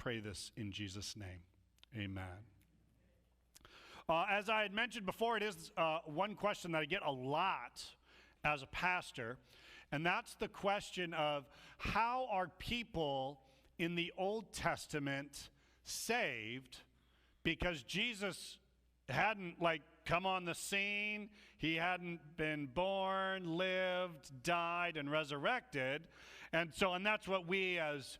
pray this in Jesus' name. Amen. As I had mentioned before, it is one question that I get a lot as a pastor, and that's the question of how are people in the Old Testament saved because Jesus hadn't come on the scene. He hadn't been born, lived, died, and resurrected. And that's what we as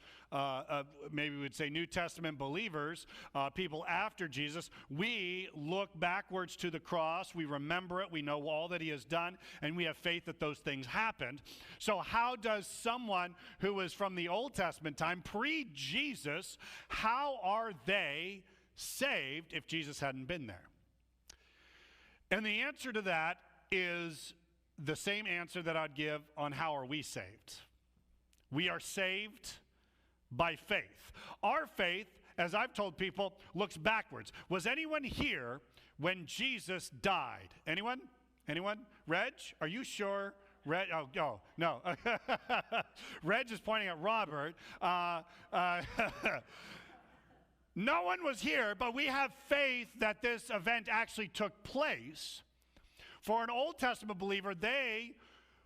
maybe we would say New Testament believers, people after Jesus, we look backwards to the cross, we remember it, we know all that he has done, and we have faith that those things happened. So how does someone who is from the Old Testament time, pre-Jesus, how are they saved if Jesus hadn't been there? And the answer to that is the same answer that I'd give on how are we saved. We are saved by faith. Our faith, as I've told people, looks backwards. Was anyone here when Jesus died? Anyone? Anyone? Reg, are you sure? Reg, oh no. Reg is pointing at Robert. No one was here, but we have faith that this event actually took place. For an Old Testament believer, they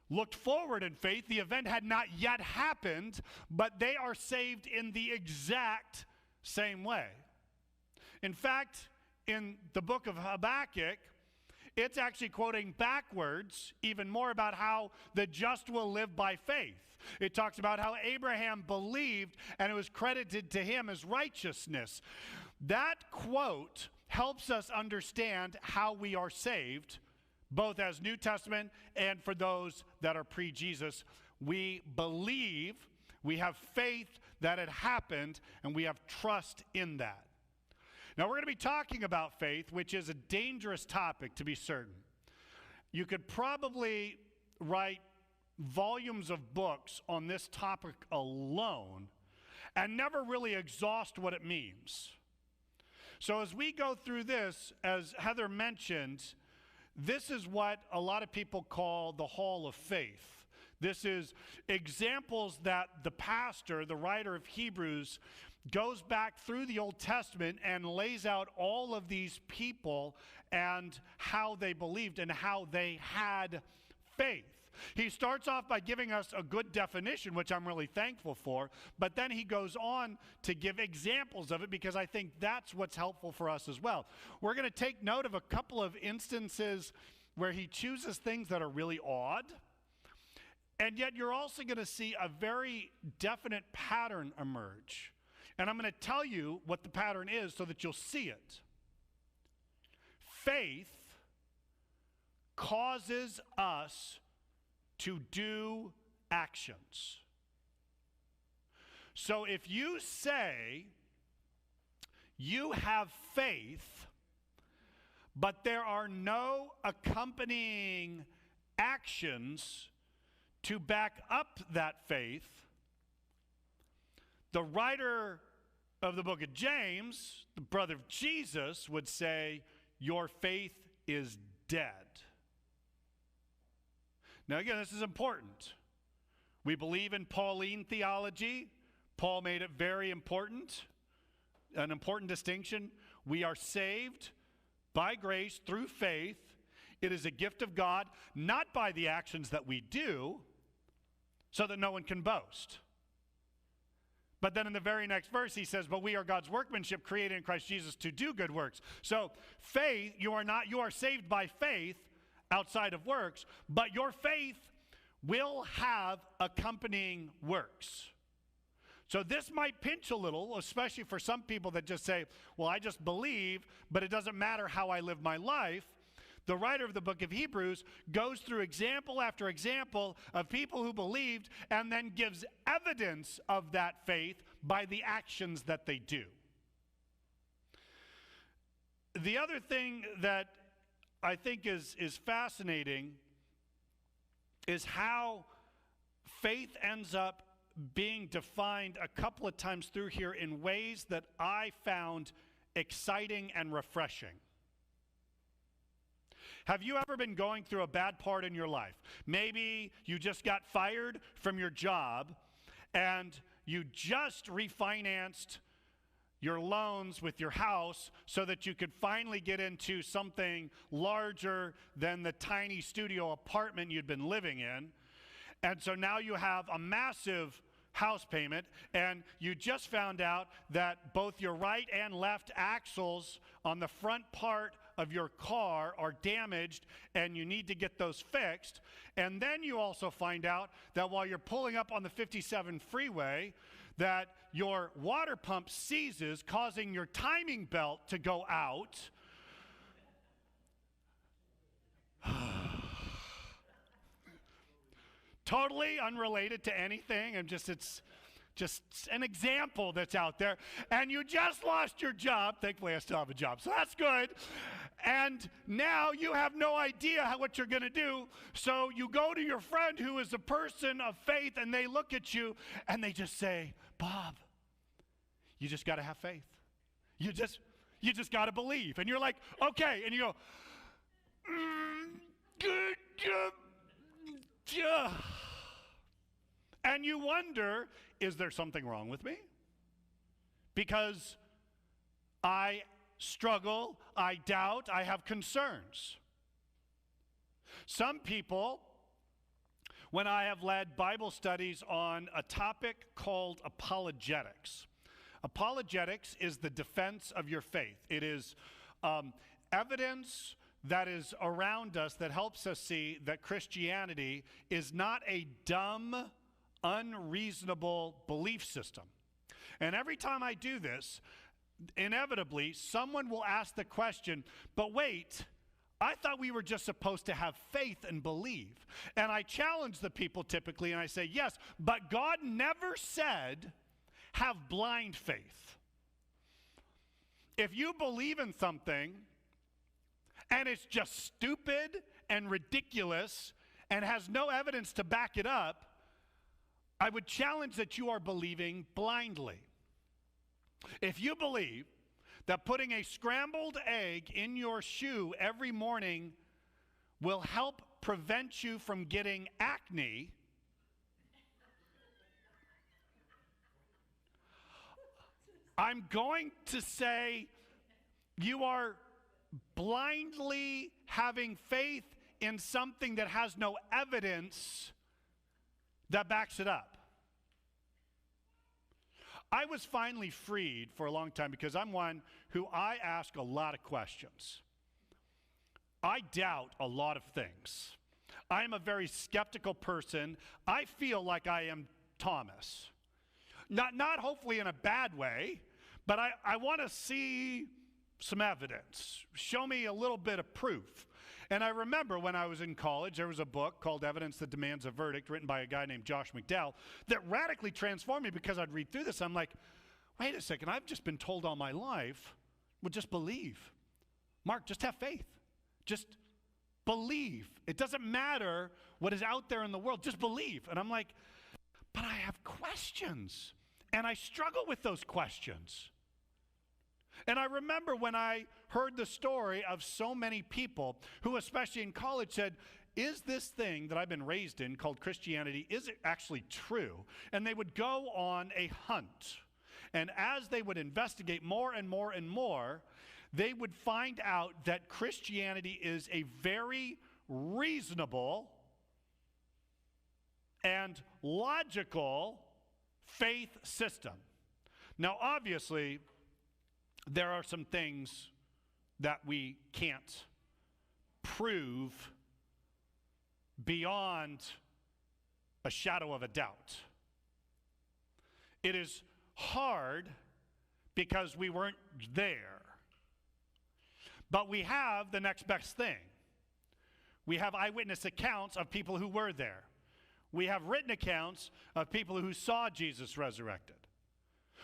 looked forward in faith. The event had not yet happened, but they are saved in the exact same way. In fact, in the book of Habakkuk, it's actually quoting backwards even more about how the just will live by faith. It talks about how Abraham believed and it was credited to him as righteousness. That quote helps us understand how we are saved, both as New Testament and for those that are pre-Jesus. We believe, we have faith that it happened, and we have trust in that. Now we're going to be talking about faith, which is a dangerous topic to be certain. You could probably write volumes of books on this topic alone and never really exhaust what it means. So as we go through this, as Heather mentioned, this is what a lot of people call the Hall of Faith. This is examples that the pastor, the writer of Hebrews, goes back through the Old Testament and lays out all of these people and how they believed and how they had faith. He starts off by giving us a good definition, which I'm really thankful for, but then he goes on to give examples of it because I think that's what's helpful for us as well. We're going to take note of a couple of instances where he chooses things that are really odd, and yet you're also going to see a very definite pattern emerge. And I'm going to tell you what the pattern is so that you'll see it. Faith causes us to do actions. So if you say you have faith, but there are no accompanying actions to back up that faith, the writer of the book of James, the brother of Jesus, would say, your faith is dead. Now again, this is important. We believe in Pauline theology. Paul made it very important, an important distinction. We are saved by grace through faith. It is a gift of God, not by the actions that we do, so that no one can boast. But then in the very next verse, he says, but we are God's workmanship created in Christ Jesus to do good works. So faith, you are saved by faith outside of works, but your faith will have accompanying works. So this might pinch a little, especially for some people that just say, well, I just believe, but it doesn't matter how I live my life. The writer of the book of Hebrews goes through example after example of people who believed and then gives evidence of that faith by the actions that they do. The other thing that I think is fascinating is how faith ends up being defined a couple of times through here in ways that I found exciting and refreshing. Have you ever been going through a bad part in your life? Maybe you just got fired from your job and you just refinanced your loans with your house so that you could finally get into something larger than the tiny studio apartment you'd been living in. And so now you have a massive house payment, and you just found out that both your right and left axles on the front part of your car are damaged and you need to get those fixed. And then you also find out that while you're pulling up on the 57 freeway, that your water pump seizes, causing your timing belt to go out. Totally unrelated to anything. It's just an example that's out there. And you just lost your job. Thankfully, I still have a job, so that's good. And now you have no idea what you're going to do. So you go to your friend who is a person of faith, and they look at you and they just say, Bob, you just got to have faith. You just got to believe. And you're like, okay. And you go, and you wonder, is there something wrong with me? Because I struggle, I doubt, I have concerns. Some people, when I have led Bible studies on a topic called apologetics. Apologetics is the defense of your faith. It is evidence that is around us that helps us see that Christianity is not a dumb, unreasonable belief system. And every time I do this, inevitably, someone will ask the question, but wait, I thought we were just supposed to have faith and believe. And I challenge the people typically, and I say, yes, but God never said have blind faith. If you believe in something and it's just stupid and ridiculous and has no evidence to back it up, I would challenge that you are believing blindly. If you believe that putting a scrambled egg in your shoe every morning will help prevent you from getting acne, I'm going to say you are blindly having faith in something that has no evidence that backs it up. I was finally freed for a long time because I'm one who I ask a lot of questions. I doubt a lot of things. I am a very skeptical person. I feel like I am Thomas. Not hopefully in a bad way, but I want to see some evidence. Show me a little bit of proof. And I remember when I was in college, there was a book called Evidence That Demands a Verdict, written by a guy named Josh McDowell, that radically transformed me because I'd read through this. I'm like, wait a second, I've just been told all my life, well, just believe. Mark, just have faith. Just believe. It doesn't matter what is out there in the world, just believe. And I'm like, but I have questions, and I struggle with those questions. And I remember when I heard the story of so many people who, especially in college, said, is this thing that I've been raised in called Christianity, is it actually true? And they would go on a hunt. And as they would investigate more and more and more, they would find out that Christianity is a very reasonable and logical faith system. Now, obviously, there are some things that we can't prove beyond a shadow of a doubt. It is hard because we weren't there. But we have the next best thing. We have eyewitness accounts of people who were there. We have written accounts of people who saw Jesus resurrected.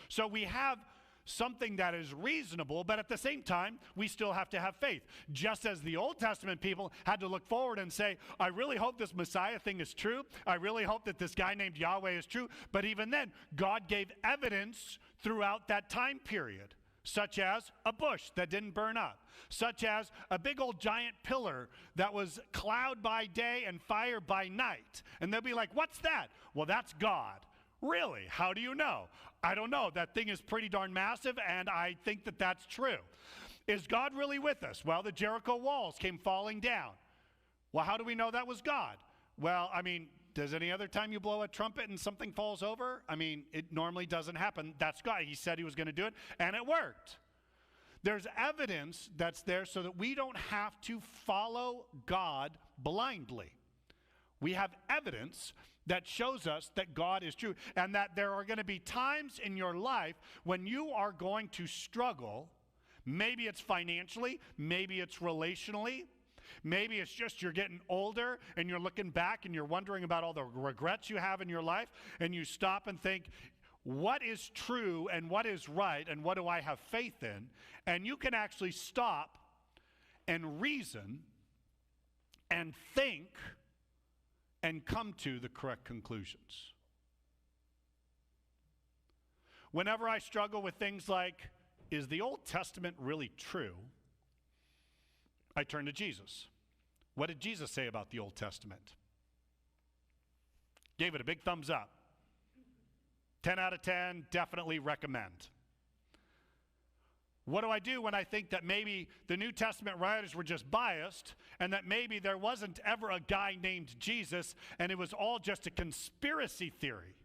So we have something that is reasonable, but at the same time, we still have to have faith. Just as the Old Testament people had to look forward and say, I really hope this Messiah thing is true. I really hope that this guy named Yahweh is true. But even then, God gave evidence throughout that time period, such as a bush that didn't burn up, such as a big old giant pillar that was cloud by day and fire by night. And they'll be like, what's that? Well, that's God. Really? How do you know? I don't know. That thing is pretty darn massive, and I think that that's true. Is God really with us? Well, the Jericho walls came falling down. Well, how do we know that was God? Well, I mean, does any other time you blow a trumpet and something falls over? I mean, it normally doesn't happen. That's God. He said he was going to do it, and it worked. There's evidence that's there so that we don't have to follow God blindly. We have evidence that shows us that God is true, and that there are going to be times in your life when you are going to struggle. Maybe it's financially, maybe it's relationally, maybe it's just you're getting older and you're looking back and you're wondering about all the regrets you have in your life, and you stop and think, what is true and what is right and what do I have faith in? And you can actually stop and reason and think and come to the correct conclusions. Whenever I struggle with things like, is the Old Testament really true? I turn to Jesus. What did Jesus say about the Old Testament? Gave it a big thumbs up. 10 out of 10, definitely recommend. What do I do when I think that maybe the New Testament writers were just biased and that maybe there wasn't ever a guy named Jesus and it was all just a conspiracy theory?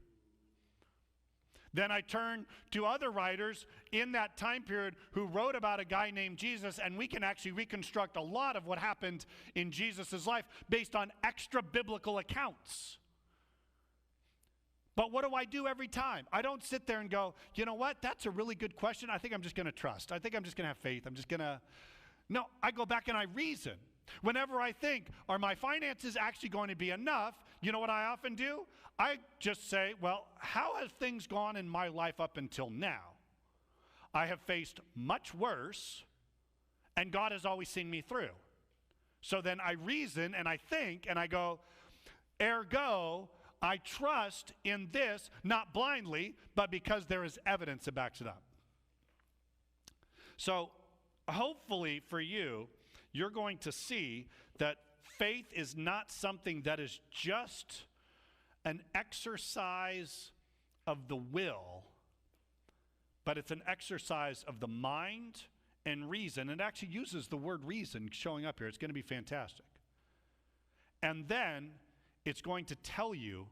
Then I turn to other writers in that time period who wrote about a guy named Jesus, and we can actually reconstruct a lot of what happened in Jesus' life based on extra biblical accounts. But what do I do every time? I don't sit there and go, you know what, that's a really good question. I think I'm just going to trust. I think I'm just going to have faith. I'm just going to... No, I go back and I reason. Whenever I think, are my finances actually going to be enough? You know what I often do? I just say, well, how have things gone in my life up until now? I have faced much worse, and God has always seen me through. So then I reason and I think and I go, ergo, I trust in this, not blindly, but because there is evidence that backs it up. So hopefully for you, you're going to see that faith is not something that is just an exercise of the will, but it's an exercise of the mind and reason. It actually uses the word reason showing up here. It's going to be fantastic. And then it's going to tell you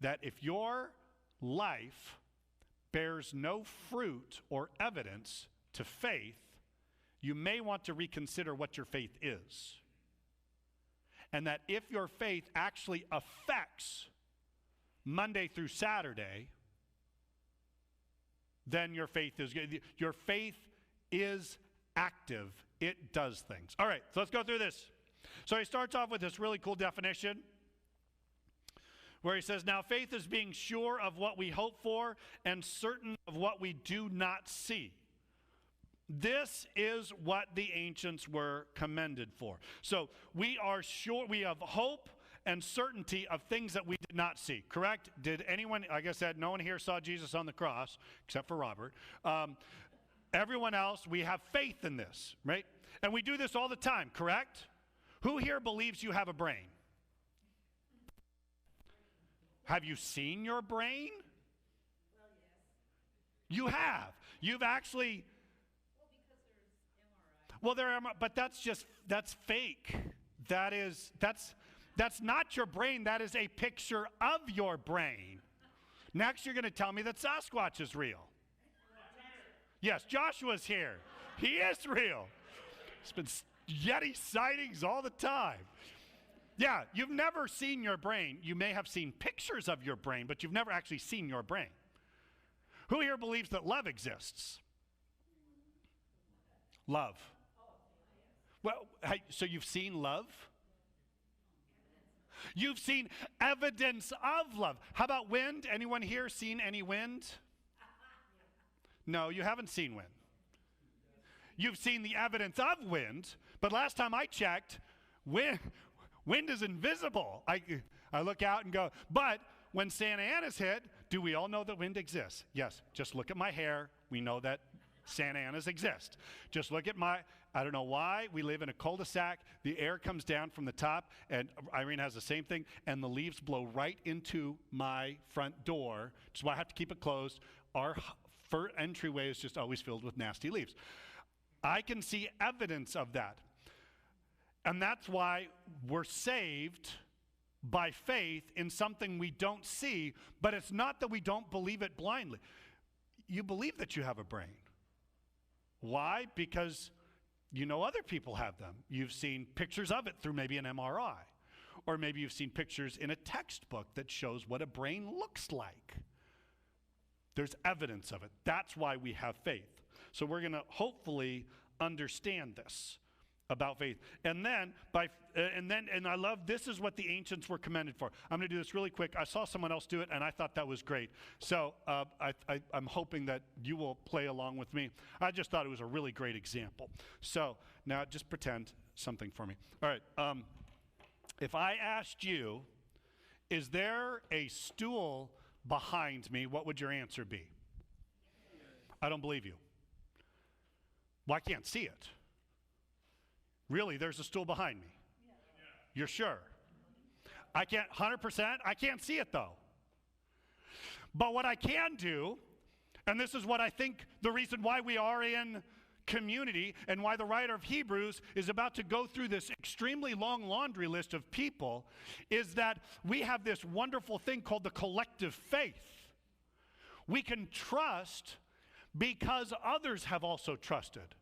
that if your life bears no fruit or evidence to faith, you may want to reconsider what your faith is. And that if your faith actually affects Monday through Saturday, then your faith is good. Your faith is active. It does things. All right, so let's go through this. So he starts off with this really cool definition where he says, now faith is being sure of what we hope for and certain of what we do not see. This is what the ancients were commended for. So we are sure, we have hope and certainty of things that we did not see, correct? Did anyone, like I said, no one here saw Jesus on the cross, except for Robert. Everyone else, we have faith in this, right? And we do this all the time, correct? Who here believes you have a brain? Have you seen your brain? Well, yes. You have. You've actually... Well, because there's MRI. Well, there are, but that's fake. That's not your brain. That is a picture of your brain. Next, you're going to tell me that Sasquatch is real. Yes, Joshua's here. He is real. It's been Yeti sightings all the time. Yeah, you've never seen your brain. You may have seen pictures of your brain, but you've never actually seen your brain. Who here believes that love exists? Love. Well, so you've seen love? You've seen evidence of love. How about wind? Anyone here seen any wind? No, you haven't seen wind. You've seen the evidence of wind, but last time I checked, wind is invisible. I look out and go, but when Santa Ana's hit, do we all know that wind exists? Yes, just look at my hair. We know that Santa Anas exist. Just look at I don't know why, we live in a cul-de-sac. The air comes down from the top, and Irene has the same thing, and the leaves blow right into my front door, which is why I have to keep it closed our entryway is just always filled with nasty leaves. I can see evidence of that. And that's why we're saved by faith in something we don't see, but it's not that we don't believe it blindly. You believe that you have a brain. Why? Because you know other people have them. You've seen pictures of it through maybe an MRI. Or maybe you've seen pictures in a textbook that shows what a brain looks like. There's evidence of it. That's why we have faith. So we're going to hopefully understand this about faith. And then, and I love, this is what the ancients were commended for. I'm going to do this really quick. I saw someone else do it, and I thought that was great. So I'm hoping that you will play along with me. I just thought it was a really great example. So now just pretend something for me. All right. If I asked you, is there a stool behind me, what would your answer be? I don't believe you. Well, I can't see it. Really, there's a stool behind me. You're sure? I can't, 100%, I can't see it though. But what I can do, and this is what I think the reason why we are in community and why the writer of Hebrews is about to go through this extremely long laundry list of people, is that we have this wonderful thing called the collective faith. We can trust because others have also trusted.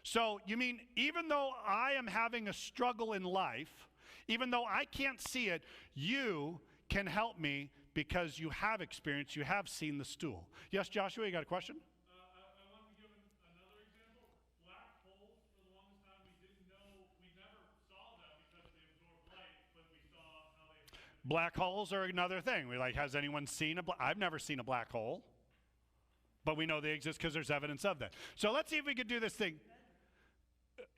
So you mean even though I am having a struggle in life, even though I can't see it, you can help me because you have experience, you have seen the stool. Yes, Joshua, you got a question? I want to give another example. Black holes, for the longest time, we didn't know, we never saw them because they absorb light, but we saw how they affected. Black holes are another thing. We're like, has anyone seen I've never seen a black hole, but we know they exist because there's evidence of that. So let's see if we could do this thing.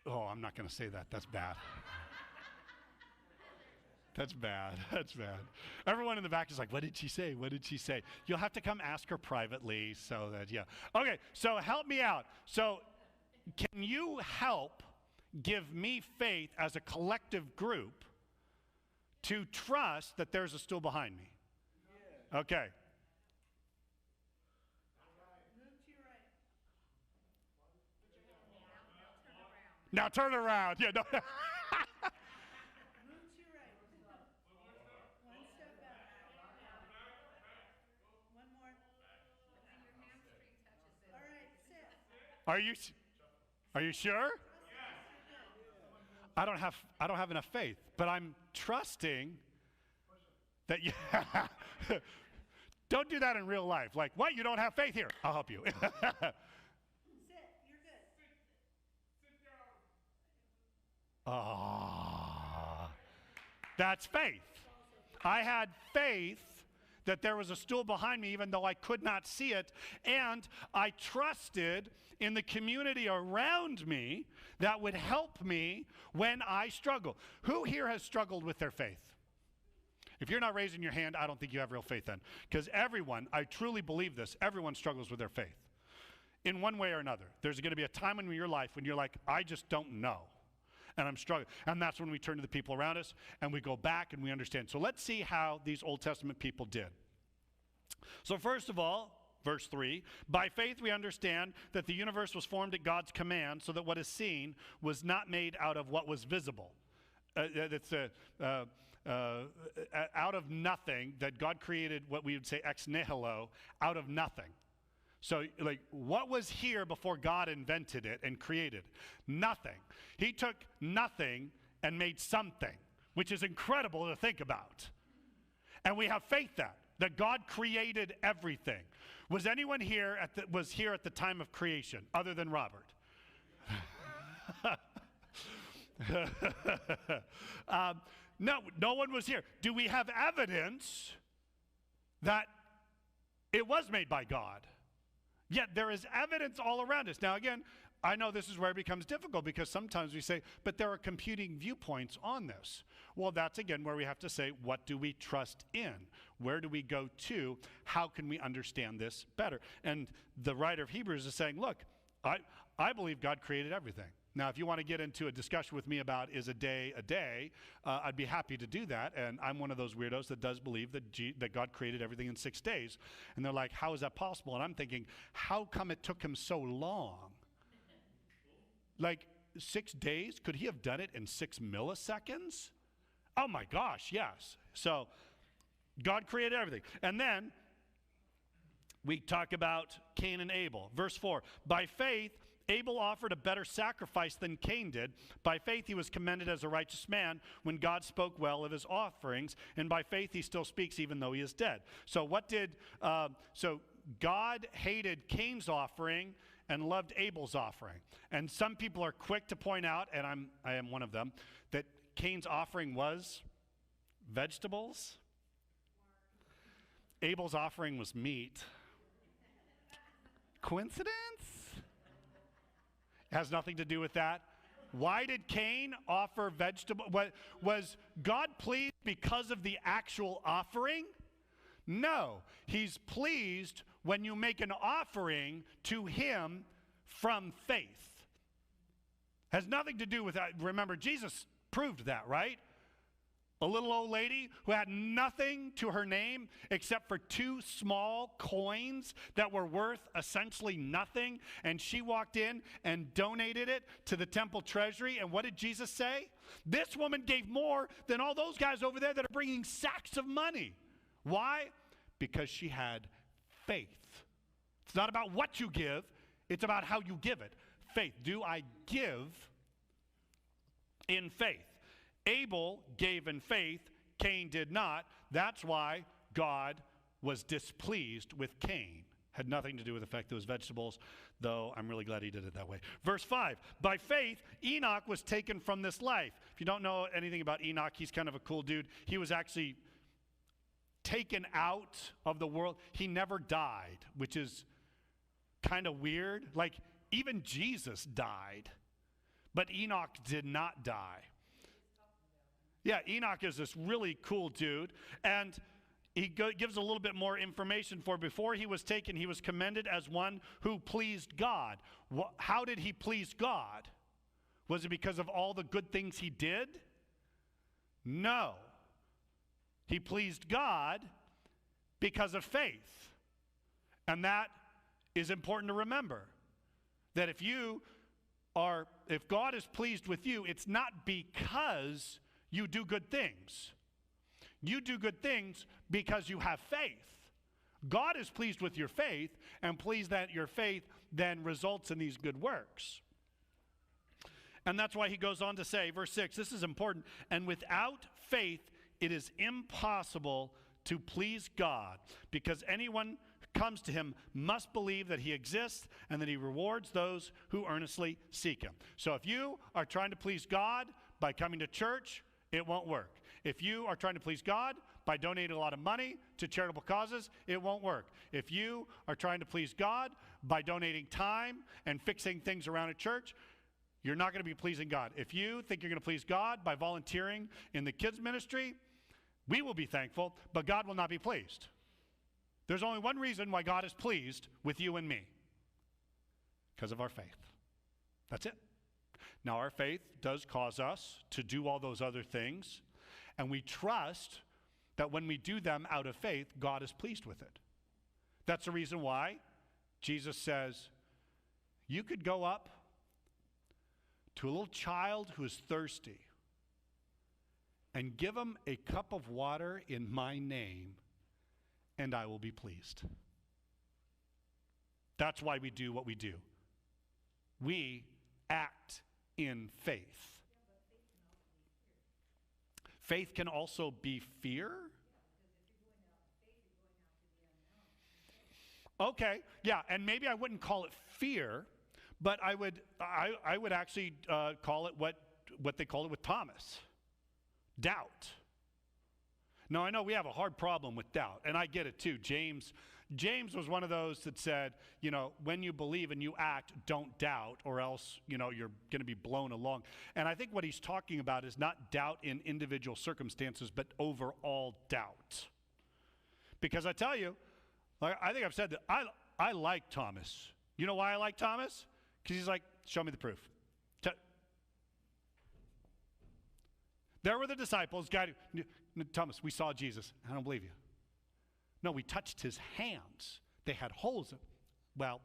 Oh, I'm not going to say that. That's bad. That's bad. That's bad. Everyone in the back is like, what did she say? What did she say? You'll have to come ask her privately so that, yeah. Okay, so help me out. So can you help give me faith as a collective group to trust that there's a stool behind me? Okay. Now turn around. Yeah, no. Move to your right. One step back. One more. And your hamstring touches it. All right, sit. Are you sure? I don't have enough faith, but I'm trusting that you don't do that in real life. Like, what? You don't have faith here? I'll help you. Sit. You're good. Ah, that's faith. I had faith that there was a stool behind me even though I could not see it, and I trusted in the community around me that would help me when I struggle. Who here has struggled with their faith? If you're not raising your hand, I don't think you have real faith then. Because everyone, I truly believe this, everyone struggles with their faith in one way or another. There's going to be a time in your life when you're like, I just don't know. And I'm struggling. And that's when we turn to the people around us and we go back and we understand. So let's see how these Old Testament people did. So first of all, verse 3, by faith we understand that the universe was formed at God's command so that what is seen was not made out of what was visible. Out of nothing, that God created what we would say ex nihilo, out of nothing. So, like, what was here before God invented it and created? Nothing. He took nothing and made something, which is incredible to think about. And we have faith that God created everything. Was anyone here at the time of creation, other than Robert? No one was here. Do we have evidence that it was made by God? Yet there is evidence all around us. Now again, I know this is where it becomes difficult because sometimes we say, but there are competing viewpoints on this. Well, that's again where we have to say, what do we trust in? Where do we go to? How can we understand this better? And the writer of Hebrews is saying, look, I believe God created everything. Now, if you want to get into a discussion with me about is a day, I'd be happy to do that. And I'm one of those weirdos that does believe that God created everything in 6 days. And they're like, how is that possible? And I'm thinking, how come it took him so long? Like 6 days? Could he have done it in 6 milliseconds? Oh my gosh, yes. So God created everything. And then we talk about Cain and Abel. Verse 4, by faith, Abel offered a better sacrifice than Cain did. By faith, he was commended as a righteous man when God spoke well of his offerings. And by faith, he still speaks even though he is dead. So so God hated Cain's offering and loved Abel's offering. And some people are quick to point out, and I am one of them, that Cain's offering was vegetables. Abel's offering was meat. Coincidence? Has nothing to do with that. Why did Cain offer vegetable? Was God pleased because of the actual offering? No. He's pleased when you make an offering to him from faith. Has nothing to do with that. Remember, Jesus proved that, right? A little old lady who had nothing to her name except for 2 small coins that were worth essentially nothing. And she walked in and donated it to the temple treasury. And what did Jesus say? This woman gave more than all those guys over there that are bringing sacks of money. Why? Because she had faith. It's not about what you give. It's about how you give it. Faith. Do I give in faith? Abel gave in faith, Cain did not. That's why God was displeased with Cain. Had nothing to do with the fact that it was vegetables, though I'm really glad he did it that way. Verse 5, by faith, Enoch was taken from this life. If you don't know anything about Enoch, he's kind of a cool dude. He was actually taken out of the world. He never died, which is kind of weird. Like, even Jesus died, but Enoch did not die. Yeah, Enoch is this really cool dude, and he gives a little bit more information. For before he was taken, he was commended as one who pleased God. How did he please God? Was it because of all the good things he did? No. He pleased God because of faith. And that is important to remember. That if God is pleased with you, it's not because you do good things. You do good things because you have faith. God is pleased with your faith, and pleased that your faith then results in these good works. And that's why he goes on to say, verse 6, this is important, and without faith it is impossible to please God, because anyone who comes to him must believe that he exists and that he rewards those who earnestly seek him. So if you are trying to please God by coming to church, it won't work. If you are trying to please God by donating a lot of money to charitable causes, it won't work. If you are trying to please God by donating time and fixing things around a church, you're not going to be pleasing God. If you think you're going to please God by volunteering in the kids ministry, we will be thankful, but God will not be pleased. There's only one reason why God is pleased with you and me. Because of our faith. That's it. Now, our faith does cause us to do all those other things, and we trust that when we do them out of faith, God is pleased with it. That's the reason why Jesus says, you could go up to a little child who is thirsty and give him a cup of water in my name, and I will be pleased. That's why we do what we do. We act in faith. Faith can also be fear. Okay, yeah, and maybe I wouldn't call it fear, but I would actually call it what they called it with Thomas, doubt. Now, I know we have a hard problem with doubt, and I get it too. James was one of those that said, when you believe and you act, don't doubt, or else, you're going to be blown along. And I think what he's talking about is not doubt in individual circumstances, but overall doubt. Because I tell you, I think I've said that I like Thomas. You know why I like Thomas? Because he's like, show me the proof. There were the disciples. God, Thomas, we saw Jesus. I don't believe you. No, we touched his hands. They had holes. Well,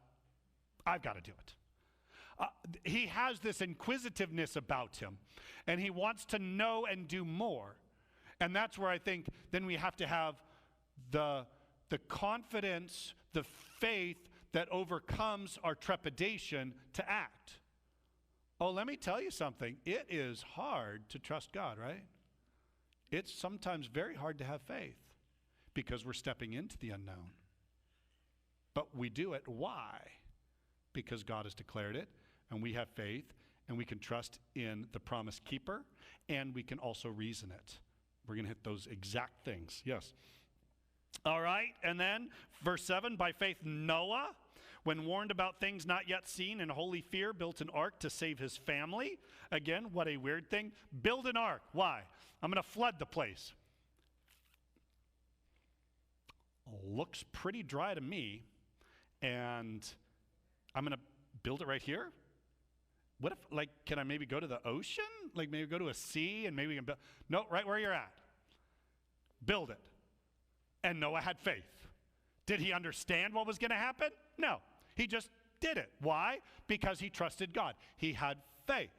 I've got to do it. He has this inquisitiveness about him, and he wants to know and do more. And that's where I think then we have to have the confidence, the faith that overcomes our trepidation to act. Oh, let me tell you something. It is hard to trust God, right? It's sometimes very hard to have faith because we're stepping into the unknown. But we do it. Why? Because God has declared it, and we have faith, and we can trust in the promise keeper, and we can also reason it. We're going to hit those exact things. Yes. All right, and then verse 7, by faith Noah, when warned about things not yet seen, in holy fear, built an ark to save his family. Again, what a weird thing. Build an ark. Why? I'm going to flood the place. Looks pretty dry to me, and I'm going to build it right here. What if, like, can I maybe go to the ocean? Like maybe go to a sea and maybe we can build? No, right where you're at. Build it. And Noah had faith. Did he understand what was going to happen? No. He just did it. Why? Because he trusted God. He had faith.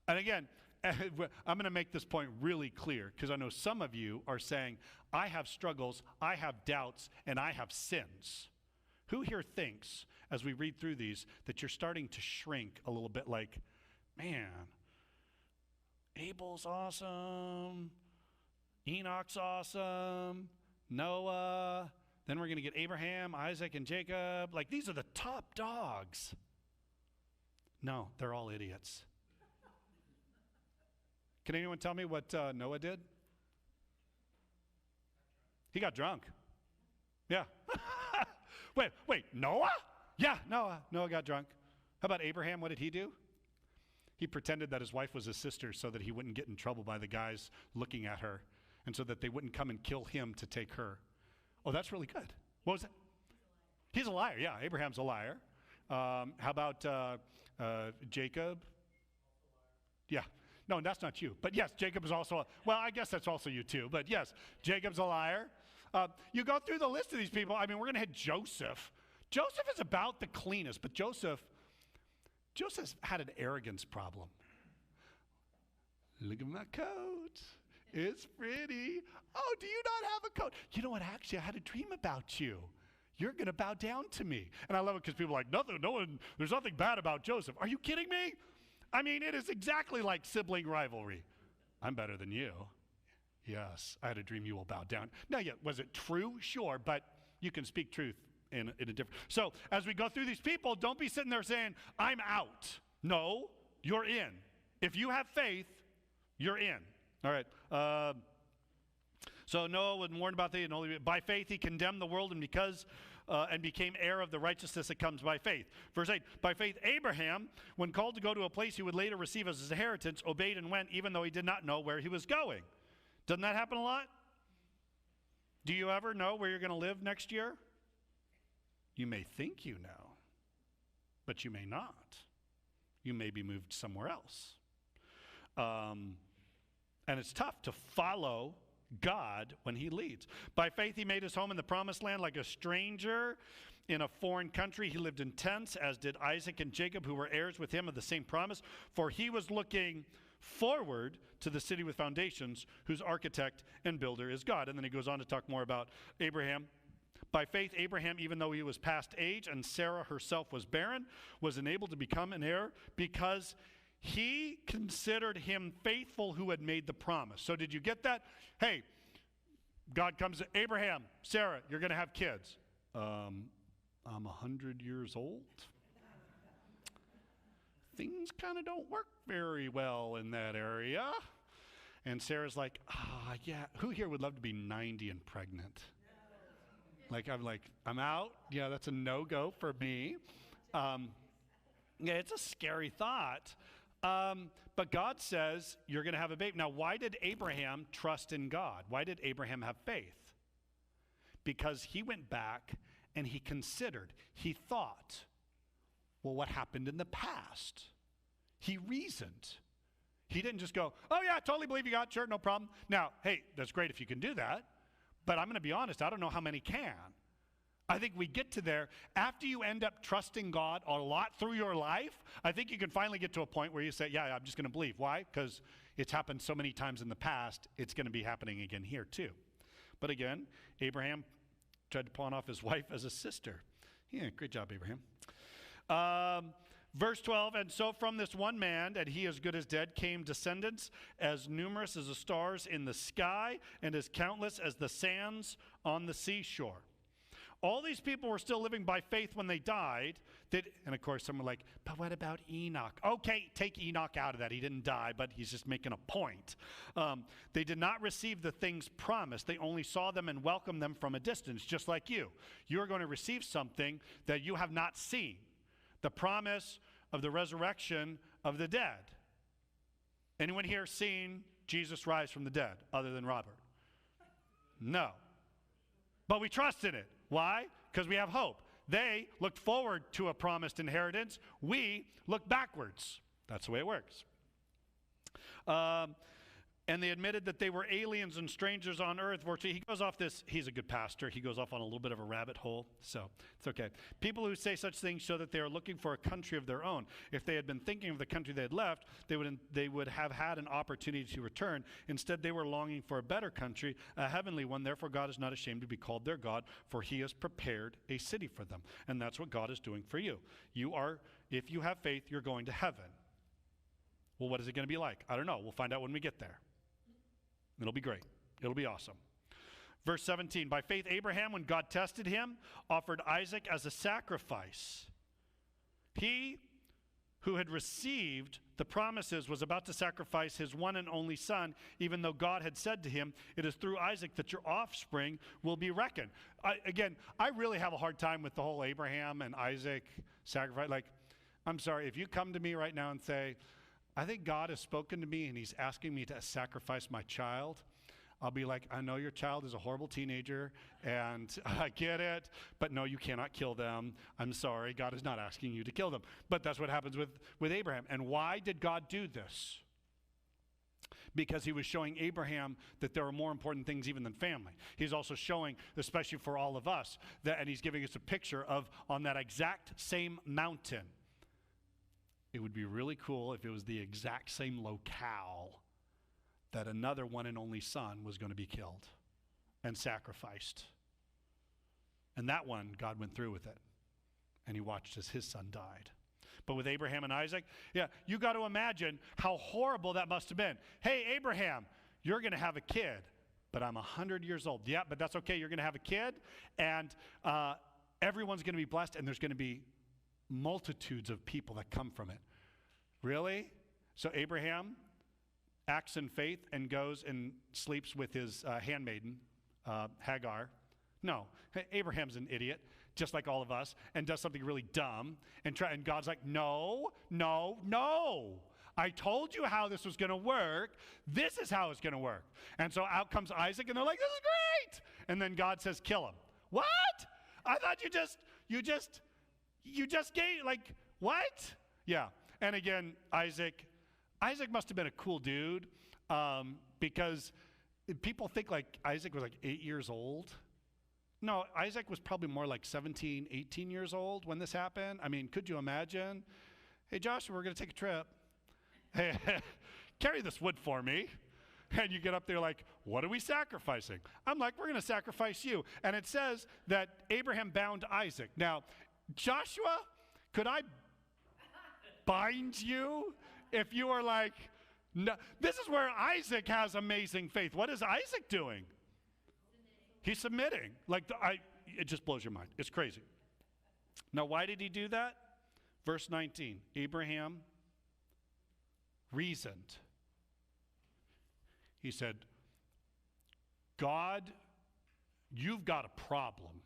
And again, I'm going to make this point really clear because I know some of you are saying, I have struggles, I have doubts, and I have sins. Who here thinks, as we read through these, that you're starting to shrink a little bit like, man, Abel's awesome, Enoch's awesome, Noah, then we're going to get Abraham, Isaac, and Jacob. Like, these are the top dogs. No, they're all idiots. Can anyone tell me what Noah did? He got drunk. Yeah. Wait, Noah? Yeah, Noah got drunk. How about Abraham? What did he do? He pretended that his wife was his sister so that he wouldn't get in trouble by the guys looking at her and so that they wouldn't come and kill him to take her. Oh, that's really good. What was that? He's a liar. Yeah, Abraham's a liar. How about Jacob? Yeah. No, that's not you. But yes, Jacob is also, well, I guess that's also you too. But yes, Jacob's a liar. You go through the list of these people. I mean, we're going to hit Joseph. Joseph is about the cleanest, but Joseph had an arrogance problem. Look at my coat. It's pretty. Oh, do you not have a coat? You know what? Actually, I had a dream about you. You're going to bow down to me. And I love it because people are like, there's nothing bad about Joseph. Are you kidding me? I mean, it is exactly like sibling rivalry. I'm better than you. Yes, I had a dream you will bow down. Now, yeah, was it true? Sure, but you can speak truth in a different. So as we go through these people, don't be sitting there saying, I'm out. No, you're in. If you have faith, you're in. All right. So Noah was warned about by faith he condemned the world and became heir of the righteousness that comes by faith. Verse 8, by faith Abraham, when called to go to a place he would later receive as his inheritance, obeyed and went even though he did not know where he was going. Doesn't that happen a lot? Do you ever know where you're going to live next year? You may think you know, but you may not. You may be moved somewhere else. And it's tough to follow God when he leads. By faith he made his home in the promised land like a stranger in a foreign country. He lived in tents, as did Isaac and Jacob, who were heirs with him of the same promise. For he was looking forward to the city with foundations, whose architect and builder is God. And then he goes on to talk more about Abraham. By faith, Abraham, even though he was past age and Sarah herself was barren, was enabled to become an heir because he considered him faithful who had made the promise. So did you get that? Hey, God comes to Abraham, Sarah, you're going to have kids. I'm 100 years old. Things kind of don't work very well in that area. And Sarah's like, yeah, who here would love to be 90 and pregnant? I'm out. Yeah, that's a no-go for me. Yeah, it's a scary thought. But God says you're going to have a baby. Now, why did Abraham trust in God? Why did Abraham have faith? Because he went back and he considered, he thought, well, what happened in the past? He reasoned. He didn't just go, oh yeah, I totally believe you, God, sure, no problem. Now, hey, that's great if you can do that, but I'm going to be honest, I don't know how many can. I think we get to there, after you end up trusting God a lot through your life, I think you can finally get to a point where you say, yeah, I'm just going to believe. Why? Because it's happened so many times in the past, it's going to be happening again here too. But again, Abraham tried to pawn off his wife as a sister. Yeah, great job, Abraham. Verse 12, and so from this one man, and he as good as dead, came descendants as numerous as the stars in the sky and as countless as the sands on the seashore. All these people were still living by faith when they died. And of course, some were like, but what about Enoch? Okay, take Enoch out of that. He didn't die, but he's just making a point. They did not receive the things promised. They only saw them and welcomed them from a distance, just like you. You are going to receive something that you have not seen. The promise of the resurrection of the dead. Anyone here seen Jesus rise from the dead other than Robert? No. But we trust in it. Why? Because we have hope. They looked forward to a promised inheritance. We look backwards. That's the way it works. And they admitted that they were aliens and strangers on earth. He goes off this, he's a good pastor. He goes off on a little bit of a rabbit hole, so it's okay. People who say such things show that they are looking for a country of their own. If they had been thinking of the country they had left, they would have had an opportunity to return. Instead, they were longing for a better country, a heavenly one. Therefore, God is not ashamed to be called their God, for he has prepared a city for them. And that's what God is doing for you. If you have faith, you're going to heaven. Well, what is it going to be like? I don't know. We'll find out when we get there. It'll be great. It'll be awesome. Verse 17, by faith Abraham, when God tested him, offered Isaac as a sacrifice. He who had received the promises was about to sacrifice his one and only son, even though God had said to him, it is through Isaac that your offspring will be reckoned. I really have a hard time with the whole Abraham and Isaac sacrifice. Like, I'm sorry, if you come to me right now and say, I think God has spoken to me and he's asking me to sacrifice my child, I'll be like, I know your child is a horrible teenager and I get it, but no, you cannot kill them. I'm sorry, God is not asking you to kill them. But that's what happens with Abraham. And why did God do this? Because he was showing Abraham that there are more important things even than family. He's also showing, especially for all of us, and he's giving us a picture of on that exact same mountain. It would be really cool if it was the exact same locale that another one and only son was going to be killed and sacrificed. And that one, God went through with it. And he watched as his son died. But with Abraham and Isaac, yeah, you got to imagine how horrible that must have been. Hey, Abraham, you're going to have a kid, but I'm 100 years old. Yeah, but that's okay. You're going to have a kid, and everyone's going to be blessed, and there's going to be multitudes of people that come from it. Really? So Abraham acts in faith and goes and sleeps with his handmaiden, Hagar. No, Abraham's an idiot, just like all of us, and does something really dumb. And God's like, no. I told you how this was going to work. This is how it's going to work. And so out comes Isaac, and they're like, this is great. And then God says, kill him. What? I thought you just gave, like, what? Yeah. And again, Isaac must have been a cool dude because people think like Isaac was like 8 years old. No, Isaac was probably more like 17, 18 years old when this happened. I mean, could you imagine? Hey, Joshua, we're going to take a trip. Hey, carry this wood for me. And you get up there like, what are we sacrificing? I'm like, we're going to sacrifice you. And it says that Abraham bound Isaac. Now, Joshua, could I bind you if you are like, no? This is where Isaac has amazing faith. What is Isaac doing? He's submitting. It just blows your mind. It's crazy. Now, why did he do that? Verse 19, Abraham reasoned. He said, God, you've got a problem.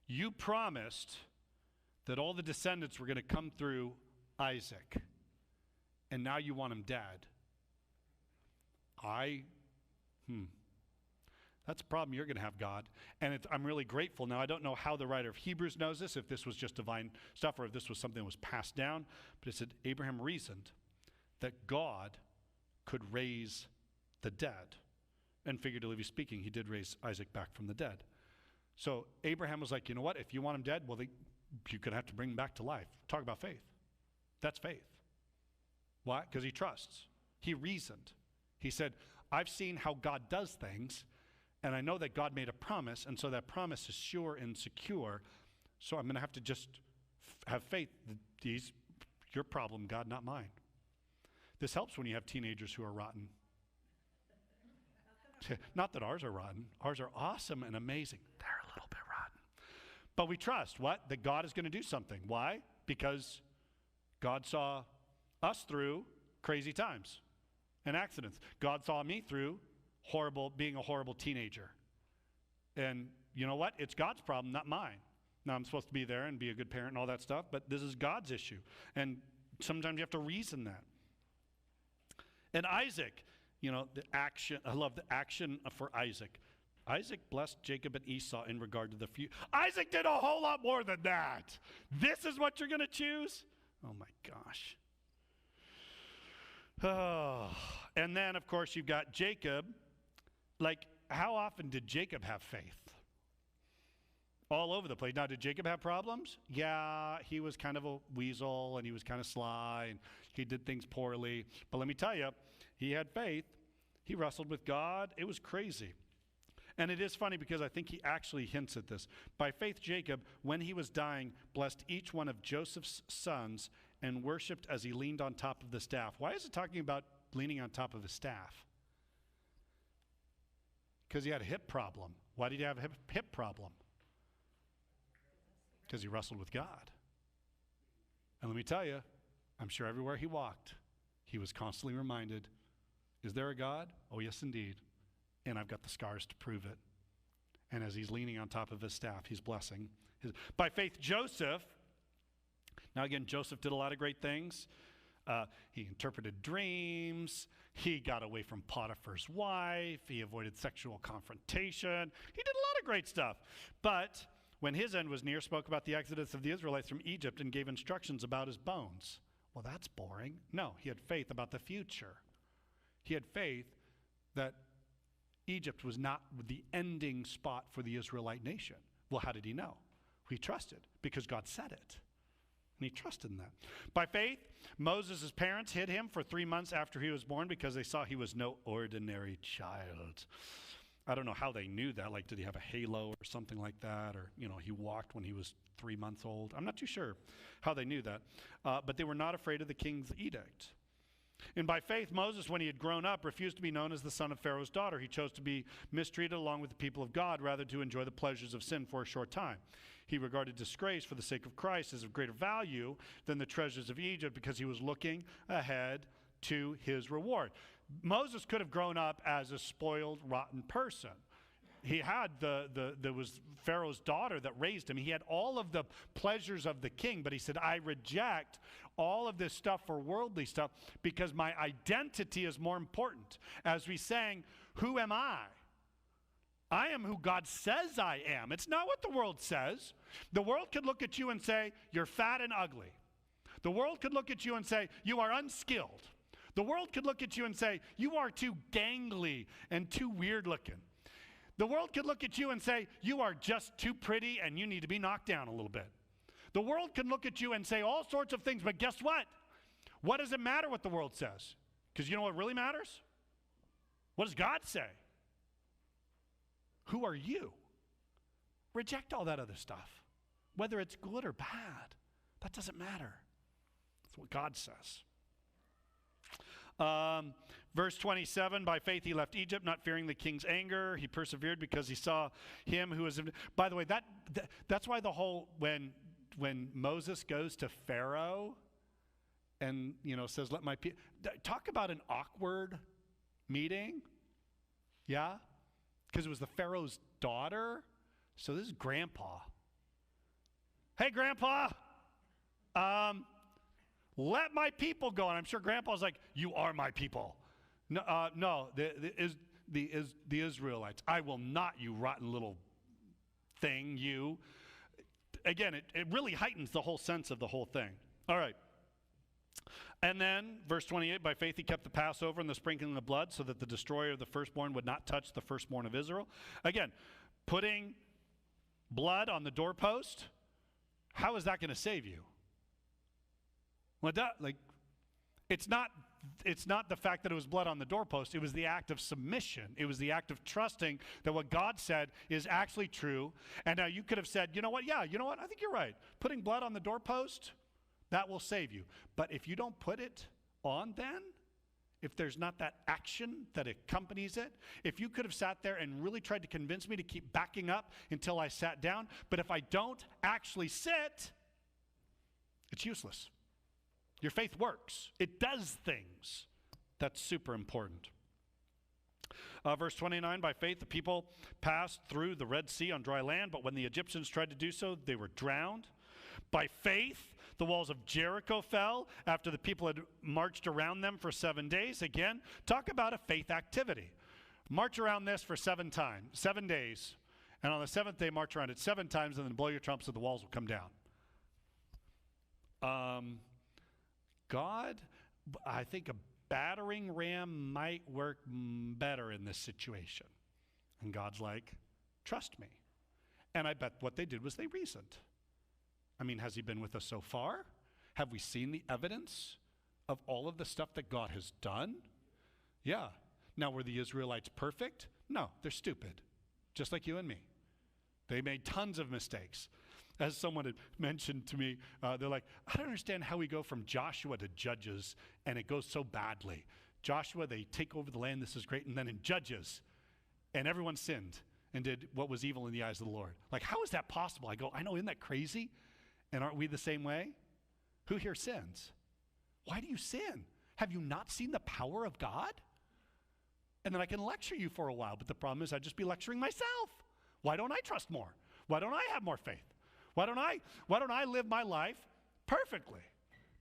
You promised that all the descendants were going to come through Isaac, and now you want him dead. That's a problem you're going to have, God. And I'm really grateful. Now, I don't know how the writer of Hebrews knows this, if this was just divine stuff or if this was something that was passed down, but it said Abraham reasoned. that God could raise the dead. And figuratively speaking, he did raise Isaac back from the dead. So Abraham was like, you know what? If you want him dead, well, you're going to have to bring him back to life. Talk about faith. That's faith. Why? Because he trusts. He reasoned. He said, I've seen how God does things, and I know that God made a promise, and so that promise is sure and secure, so I'm going to have to just have faith. These, your problem, God, not mine. This helps when you have teenagers who are rotten. Not that ours are rotten. Ours are awesome and amazing. They're a little bit rotten. But we trust, what? That God is going to do something. Why? Because God saw us through crazy times and accidents. God saw me through being a horrible teenager. And you know what? It's God's problem, not mine. Now, I'm supposed to be there and be a good parent and all that stuff, but this is God's issue. And sometimes you have to reason that. And Isaac, you know, the action, I love the action for Isaac. Isaac blessed Jacob and Esau in regard to the future. Isaac did a whole lot more than that. This is what you're going to choose? Oh my gosh. Oh. And then, of course, you've got Jacob. Like, how often did Jacob have faith? All over the place. Now, did Jacob have problems? Yeah, he was kind of a weasel, and he was kind of sly, and he did things poorly. But let me tell you, he had faith. He wrestled with God. It was crazy. And it is funny because I think he actually hints at this. By faith, Jacob, when he was dying, blessed each one of Joseph's sons and worshiped as he leaned on top of the staff. Why is it talking about leaning on top of his staff? Because he had a hip problem. Why did he have a hip problem? Because he wrestled with God. And let me tell you, I'm sure everywhere he walked, he was constantly reminded, is there a God? Oh, yes, indeed. And I've got the scars to prove it. And as he's leaning on top of his staff, he's blessing. By faith, Joseph, now again, Joseph did a lot of great things. He interpreted dreams. He got away from Potiphar's wife. He avoided sexual confrontation. He did a lot of great stuff. But when his end was near, spoke about the exodus of the Israelites from Egypt and gave instructions about his bones. Well, that's boring. No, he had faith about the future. He had faith that Egypt was not the ending spot for the Israelite nation. Well, how did he know? He trusted because God said it. And he trusted in that. By faith, Moses' parents hid him for 3 months after he was born because they saw he was no ordinary child. I don't know how they knew that. Like, did he have a halo or something like that? Or, you know, he walked when he was 3 months old. I'm not too sure how they knew that. But they were not afraid of the king's edict. And by faith, Moses, when he had grown up, refused to be known as the son of Pharaoh's daughter. He chose to be mistreated along with the people of God rather to enjoy the pleasures of sin for a short time. He regarded disgrace for the sake of Christ as of greater value than the treasures of Egypt because he was looking ahead to his reward. Moses could have grown up as a spoiled, rotten person. He had there was Pharaoh's daughter that raised him. He had all of the pleasures of the king, but he said, I reject all of this stuff for worldly stuff because my identity is more important. As we sang, who am I? I am who God says I am. It's not what the world says. The world could look at you and say, you're fat and ugly. The world could look at you and say, you are unskilled. The world could look at you and say, you are too gangly and too weird looking. The world could look at you and say, you are just too pretty and you need to be knocked down a little bit. The world can look at you and say all sorts of things, but guess what? What does it matter what the world says? Because you know what really matters? What does God say? Who are you? Reject all that other stuff. Whether it's good or bad, that doesn't matter. That's what God says. Verse 27, by faith he left Egypt, not fearing the king's anger. He persevered because he saw him who was... By the way, that's why the whole... When Moses goes to Pharaoh and, you know, says, let my people... Talk about an awkward meeting. Yeah? Because it was the Pharaoh's daughter. So this is Grandpa. Hey, Grandpa! Let my people go. And I'm sure Grandpa's like, you are my people. No, the Israelites. I will not, you rotten little thing, you. Again, it really heightens the whole sense of the whole thing. All right. And then, verse 28, by faith he kept the Passover and the sprinkling of blood so that the destroyer of the firstborn would not touch the firstborn of Israel. Again, putting blood on the doorpost, how is that going to save you? Well, it's not the fact that it was blood on the doorpost. It was the act of submission. It was the act of trusting that what God said is actually true. And now you could have said, you know what? Yeah, you know what? I think you're right. Putting blood on the doorpost, that will save you. But if you don't put it on then, if there's not that action that accompanies it, if you could have sat there and really tried to convince me to keep backing up until I sat down, but if I don't actually sit, it's useless. Your faith works. It does things. That's super important. Verse 29, by faith the people passed through the Red Sea on dry land, but when the Egyptians tried to do so, they were drowned. By faith, the walls of Jericho fell after the people had marched around them for 7 days. Again, talk about a faith activity. March around this for 7 days, and on the 7th day, march around it 7 times, and then blow your trumps so the walls will come down. God, I think a battering ram might work better in this situation. And God's like, trust me. And I bet what they did was they reasoned. I mean, has he been with us so far? Have we seen the evidence of all of the stuff that God has done? Yeah. Now, were the Israelites perfect? No, they're stupid, just like you and me. They made tons of mistakes. As someone had mentioned to me, they're like, I don't understand how we go from Joshua to Judges, and it goes so badly. Joshua, they take over the land, this is great, and then in Judges, and everyone sinned and did what was evil in the eyes of the Lord. Like, how is that possible? I go, I know, isn't that crazy? And aren't we the same way? Who here sins? Why do you sin? Have you not seen the power of God? And then I can lecture you for a while, but the problem is I'd just be lecturing myself. Why don't I trust more? Why don't I have more faith? Why don't I live my life perfectly?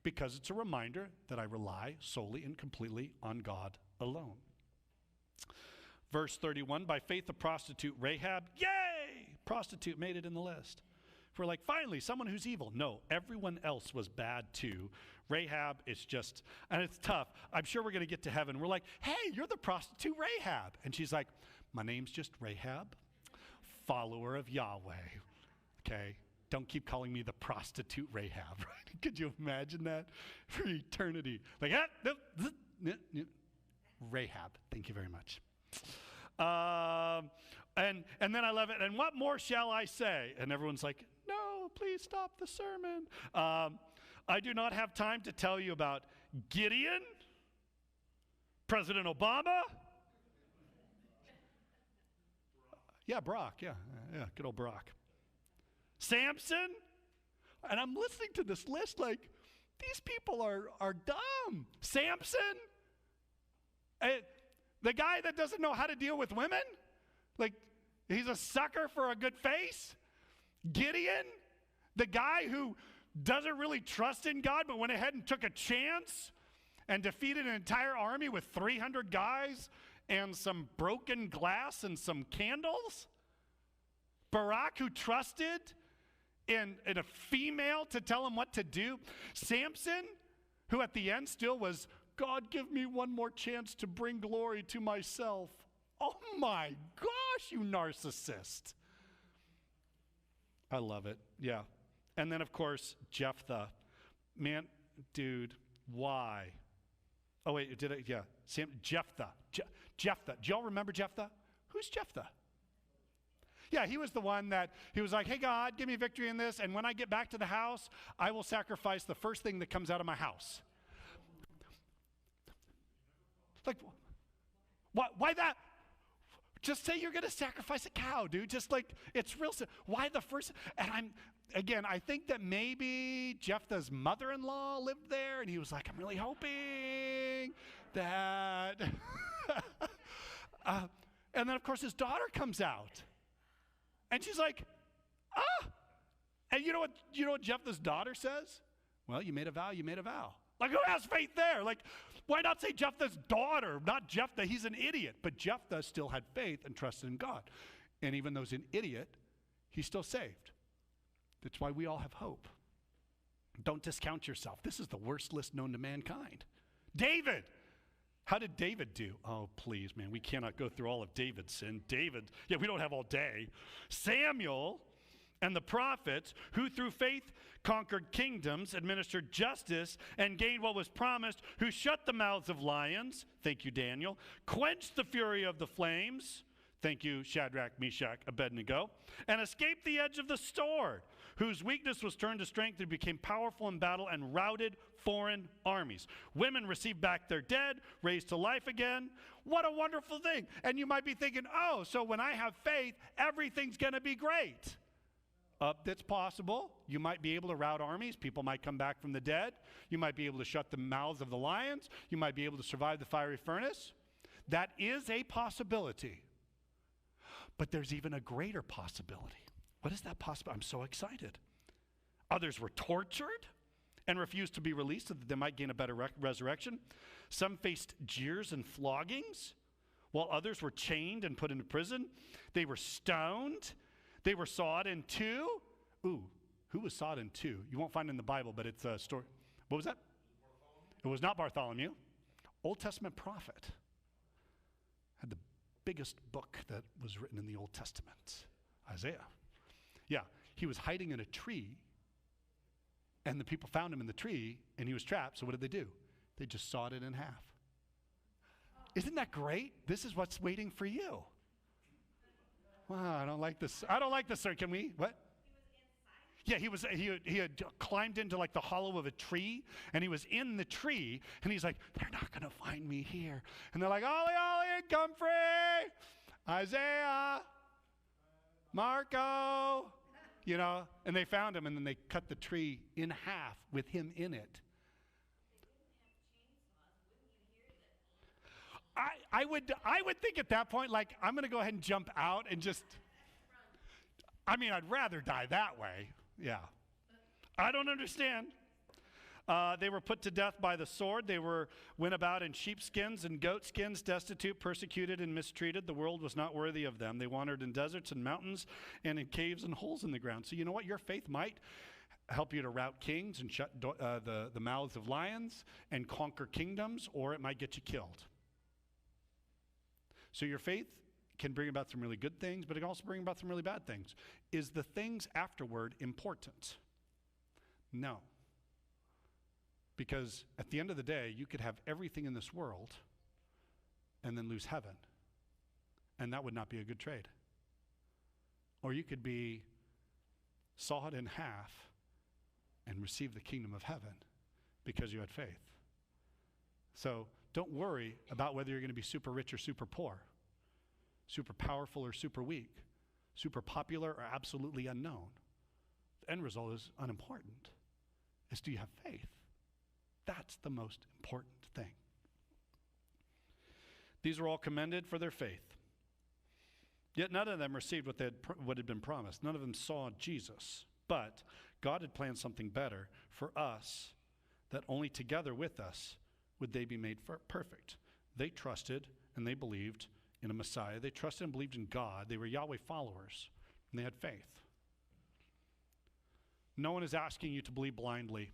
Because it's a reminder that I rely solely and completely on God alone. Verse 31, by faith the prostitute Rahab, yay! Prostitute made it in the list. We're like, finally, someone who's evil. No, everyone else was bad too. Rahab is just, and it's tough. I'm sure we're going to get to heaven. We're like, hey, you're the prostitute Rahab. And she's like, my name's just Rahab, follower of Yahweh. Okay? Don't keep calling me the prostitute Rahab, right? Could you imagine that for eternity? Like, Rahab, thank you very much. And then I love it. And what more shall I say? And everyone's like, no, please stop the sermon. I do not have time to tell you about Gideon, President Obama. Yeah, Brock. Yeah, good old Brock. Samson. And I'm listening to this list like, these people are dumb. Samson, the guy that doesn't know how to deal with women, like he's a sucker for a good face. Gideon, the guy who doesn't really trust in God, but went ahead and took a chance and defeated an entire army with 300 guys and some broken glass and some candles. Barak, who trusted in a female to tell him what to do. Samson, who at the end still was, God, give me one more chance to bring glory to myself. Oh my gosh, you narcissist. I love it. Yeah. And then, of course, Jephthah. Man, dude, why? Oh, wait, did I? Yeah. Jephthah. Jephthah. Do y'all remember Jephthah? Who's Jephthah? Yeah, he was the one that, he was like, hey, God, give me victory in this, and when I get back to the house, I will sacrifice the first thing that comes out of my house. Like, why that? Just say you're going to sacrifice a cow, dude. Just like, it's real. Why the first? And I think that maybe Jephthah's mother-in-law lived there, and he was like, I'm really hoping that. And then, of course, his daughter comes out. And she's like, And you know what Jephthah's daughter says? Well, you made a vow, you made a vow. Like, who has faith there? Like, why not say Jephthah's daughter? Not Jephthah, he's an idiot. But Jephthah still had faith and trusted in God. And even though he's an idiot, he's still saved. That's why we all have hope. Don't discount yourself. This is the worst list known to mankind. David. How did David do? Oh, please, man, we cannot go through all of David's sin. David, yeah, we don't have all day. Samuel and the prophets, who through faith conquered kingdoms, administered justice, and gained what was promised, who shut the mouths of lions, thank you, Daniel, quenched the fury of the flames, thank you, Shadrach, Meshach, Abednego, and escaped the edge of the sword, whose weakness was turned to strength, who became powerful in battle and routed foreign armies. Women received back their dead, raised to life again. What a wonderful thing. And you might be thinking, oh, so when I have faith, everything's going to be great. That's possible. You might be able to rout armies. People might come back from the dead. You might be able to shut the mouths of the lions. You might be able to survive the fiery furnace. That is a possibility. But there's even a greater possibility. What is that possible? I'm so excited. Others were tortured and refused to be released so that they might gain a better resurrection. Some faced jeers and floggings, while others were chained and put into prison. They were stoned. They were sawed in two. Ooh, who was sawed in two? You won't find it in the Bible, but it's a story. What was that? It was not Bartholomew. Old Testament prophet. Had the biggest book that was written in the Old Testament. Isaiah. Yeah, he was hiding in a tree, and the people found him in the tree, and he was trapped. So what did they do? They just sawed it in half. Isn't that great? This is what's waiting for you. Wow, I don't like this. I don't like this, sir. Can we? What? Yeah, he had climbed into like the hollow of a tree, and he was in the tree, and he's like, they're not going to find me here. And they're like, Ollie, Ollie, Comfrey, Isaiah, Marco, you know, and they found him, and then they cut the tree in half with him in it. I would think at that point, like, I'm going to go ahead and jump out and just, I mean, I'd rather die that way. Yeah. I don't understand. They were put to death by the sword. They went about in sheepskins and goatskins, destitute, persecuted, and mistreated. The world was not worthy of them. They wandered in deserts and mountains and in caves and holes in the ground. So you know what? Your faith might help you to rout kings and shut the mouths of lions and conquer kingdoms, or it might get you killed. So your faith can bring about some really good things, but it can also bring about some really bad things. Is the things afterward important? No. Because at the end of the day, you could have everything in this world and then lose heaven. And that would not be a good trade. Or you could be sawed in half and receive the kingdom of heaven because you had faith. So don't worry about whether you're going to be super rich or super poor, super powerful or super weak, super popular or absolutely unknown. The end result is unimportant. It's do you have faith? That's the most important thing. These were all commended for their faith. Yet none of them received what had been promised. None of them saw Jesus. But God had planned something better for us, that only together with us would they be made perfect. They trusted and they believed in a Messiah. They trusted and believed in God. They were Yahweh followers, and they had faith. No one is asking you to believe blindly.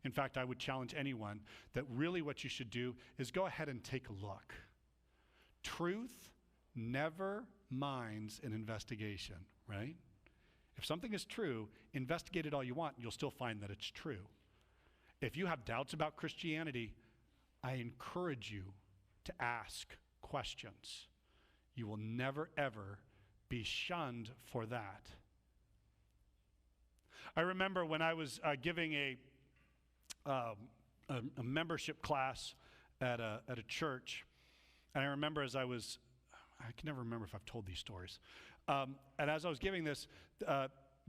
In fact, I would challenge anyone that really what you should do is go ahead and take a look. Truth never minds an investigation, right? If something is true, investigate it all you want, and you'll still find that it's true. If you have doubts about Christianity, I encourage you to ask questions. You will never, ever be shunned for that. I remember when I was giving a membership class at a church, and I remember I can never remember if I've told these stories, and as I was giving this,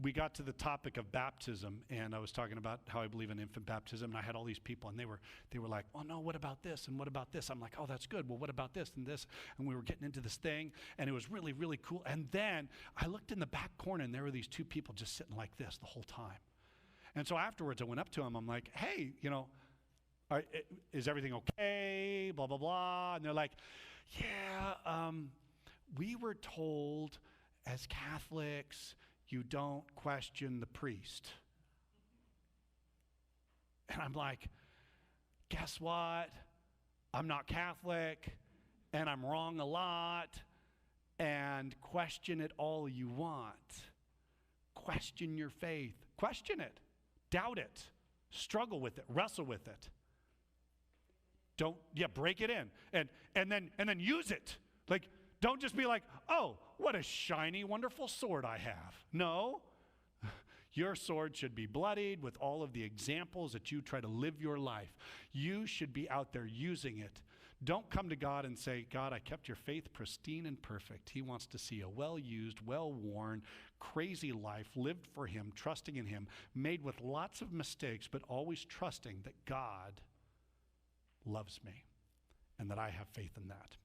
we got to the topic of baptism, and I was talking about how I believe in infant baptism, and I had all these people, and they were like, oh no, what about this, and what about this? I'm like, oh, that's good. Well, what about this and this? And we were getting into this thing, and it was really, really cool. And then I looked in the back corner, and there were these two people just sitting like this the whole time. And so afterwards, I went up to them. I'm like, hey, you know, is everything okay? Blah, blah, blah. And they're like, yeah, we were told as Catholics, you don't question the priest. And I'm like, guess what? I'm not Catholic, and I'm wrong a lot, and question it all you want. Question your faith. Question it. Doubt it. Struggle with it. Wrestle with it. Break it in. And then use it. Like, don't just be like, oh, what a shiny, wonderful sword I have. No. Your sword should be bloodied with all of the examples that you try to live your life. You should be out there using it. Don't come to God and say, God, I kept your faith pristine and perfect. He wants to see a well-used, well-worn, crazy life lived for him, trusting in him, made with lots of mistakes, but always trusting that God loves me and that I have faith in that.